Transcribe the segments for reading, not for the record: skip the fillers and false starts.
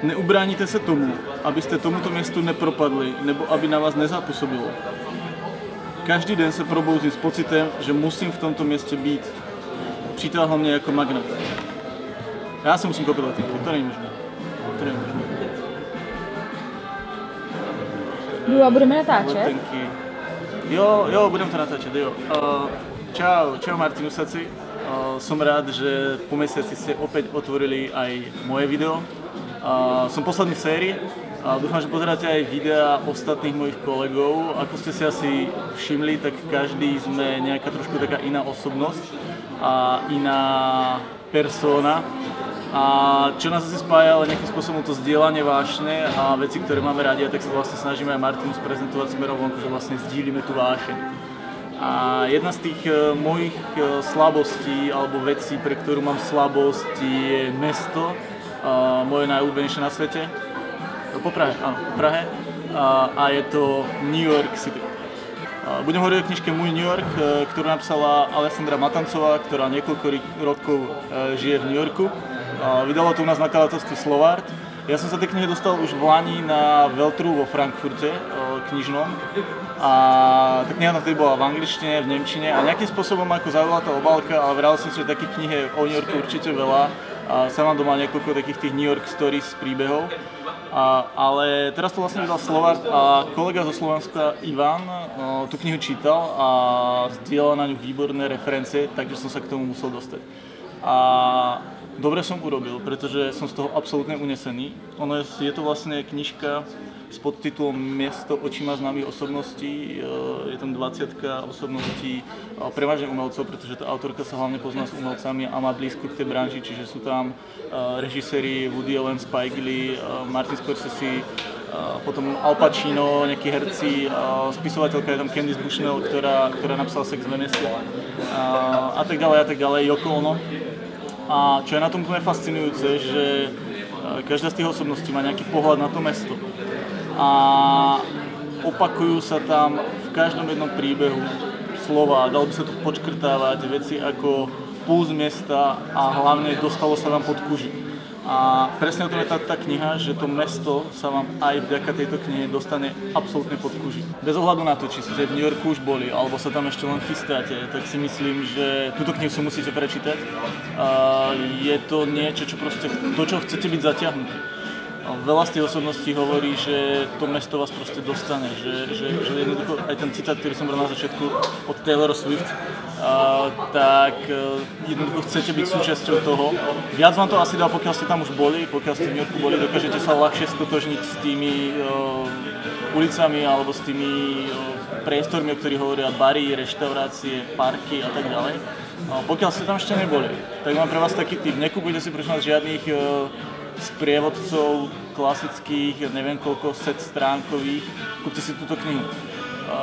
Neubráníte se tomu, abyste tomuto městu nepropadli, nebo aby na vás nezapůsobilo. Každý den se probouzím s pocitem, že musím v tomto městě být. Přitáhlo mě jako magnet. Já se musím kopírovat, to není možné. To není možné. Jo, budeme natáčet? Jo, budeme to natáčet, jo. Čau Martinusáci. Som rád, že po mesiaci ste opäť otvorili aj moje video. Som posledný v sérii a dúfam, že pozeráte aj videá ostatných mojich kolegov. Ako ste si asi všimli, tak každý sme nejaká trošku taká iná osobnosť a iná persona. A čo nás asi spája, ale nejakým spôsobom to zdieľanie vášne a veci, ktoré máme radi, a tak sa vlastne snažíme aj Martinus prezentovať smerom vonku, že vlastne zdieľime tú vášeň. A jedna z tých mojich slabostí alebo vecí, pre ktorú mám slabosť, je mesto, moje najobľúbenejšie na svete. Po Prahe, áno, po Prahe. A je to New York City. Budem hovoriť o knižke Môj New York, ktorú napísala Alessandra Matancová, ktorá niekoľko rokov žije v New Yorku. Vydala to u nás na nakladatelstve Slovart. Ja som sa tej knihe dostal už v lani na Veľtrhu vo Frankfurte knižnom. A tá kniha na tej bola v angličtine, v nemčine a nejakým spôsobom ako zaujala tá obálka, ale vral som si, že takých kníh je o New Yorku určite veľa. A sa mám doma niekoľko takých tých New York Stories príbehov. Ale teraz to vlastne vydal Slovart a kolega zo Slovenska Ivan tú knihu čítal a zdieľal na ňu výborné referencie, takže som sa k tomu musel dostať. A dobre som urobil, pretože som z toho absolútne unesený. Je to vlastne knižka s podtitulom Miesto očima známych osobností. Je tam 20 osobností, prevažne umelcov, pretože tá autorka sa hlavne pozná s umelcami a má blízko k tej branži, čiže sú tam režiséri Woody Allen, Spike Lee, Martin Scorsese, potom Al Pacino, nejakí herci, spisovateľka je tam Candice Bushnell, ktorá napísala Sex v Venezii a tak ďalej, Yoko Ono. A čo je na tom úplne fascinujúce, že každá z tých osobností má nejaký pohľad na to mesto. A opakujú sa tam v každom jednom príbehu slova, dalo by sa tu počkrtávať veci ako puls mesta a hlavne dostalo sa vám pod kuži. A presne o tom je tá kniha, že to mesto sa vám aj vďaka tejto knihe dostane absolútne pod kuži. Bez ohľadu na to, či ste v New Yorku už boli, alebo sa tam ešte len chystáte, tak si myslím, že túto knihu si musíte prečítať. Je to niečo, do čoho chcete byť zatiahnutí. Veľa z tých osobností hovorí, že to mesto vás proste dostane, že jednoducho aj ten citát, ktorý som bol na začiatku od Taylor Swift, tak jednoducho chcete byť súčasťou toho. Viac vám to asi dá, pokiaľ ste tam už boli, pokiaľ ste v New Yorku boli, dokážete sa ľahšie stotožniť s tými ulicami alebo s tými priestormi, o ktorých hovoria bary, reštaurácie, parky a tak ďalej. Pokiaľ ste tam ešte neboli, tak mám pre vás taký tip, nekúpujte si prosím vás žiadnych sprievodcov klasických, neviem koľko set stránkových, kúpte si túto knihu.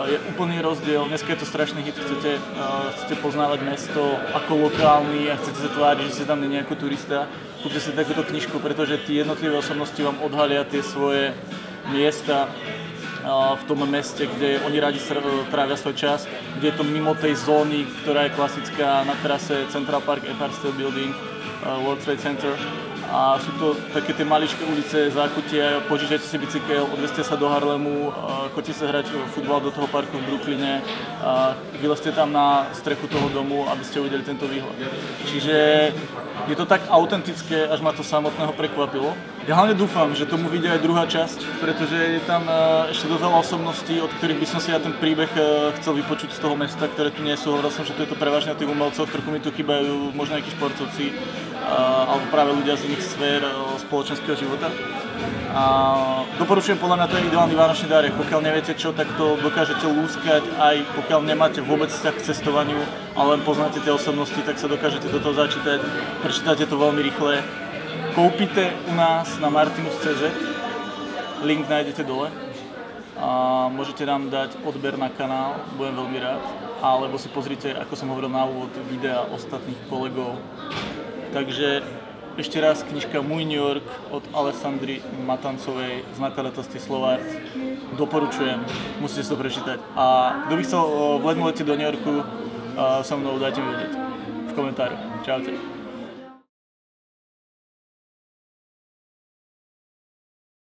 Je úplný rozdiel, dneska je to strašný hit, chcete poznávať mesto ako lokálny a chcete sa tváriť, že ste tam nie ako turista, kúpte si takúto knižku, pretože tie jednotlivé osobnosti vám odhalia tie svoje miesta v tom meste, kde oni radi trávia svoj čas, kde je to mimo tej zóny, ktorá je klasická na trase Central Park, Empire State Building, World Trade Center. A sú to také tie maličké ulice, zákutia, požičajte si bicykel, odvezte sa do Harlemu, choďte sa hrať futbal do toho parku v Brooklyne, vylezte tam na strechu toho domu, aby ste uvideli tento výhľad. Čiže je to tak autentické, až ma to samotného prekvapilo. Ja hlavne dúfam, že tomu vyjde aj druhá časť, pretože je tam ešte dosť veľa osobností, od ktorých by som si ja ten príbeh chcel vypočuť z toho mesta, ktoré tu nie sú. Hovoril som, že to je to prevažne o tých umelcoch, trochu mi tu chýbajú možno nejakí športovci, alebo práve ľudia z iných sfér spoločenského života. A doporučujem, podľa mňa to je ideálny vánočný dárek. Pokiaľ neviete čo, tak to dokážete lúskať, aj pokiaľ nemáte vôbec vzťah k cestovaniu, ale len poznáte tie osobnosti, tak sa dokážete do toho začítať. Prečítate to veľmi rýchle. Kúpite u nás na martinus.cz, link nájdete dole. A môžete nám dať odber na kanál, budem veľmi rád. Alebo si pozrite, ako som hovoril na úvod, videa ostatných kolegov. Takže ešte raz knižka Môj New York od Alessandry Matancovej z nakladatelstva Slovart. Doporučujem, musíte si to prečítať. A kto by chcel v letnom lete do New Yorku so mnou, dajte mi vedieť v komentári. Čaute.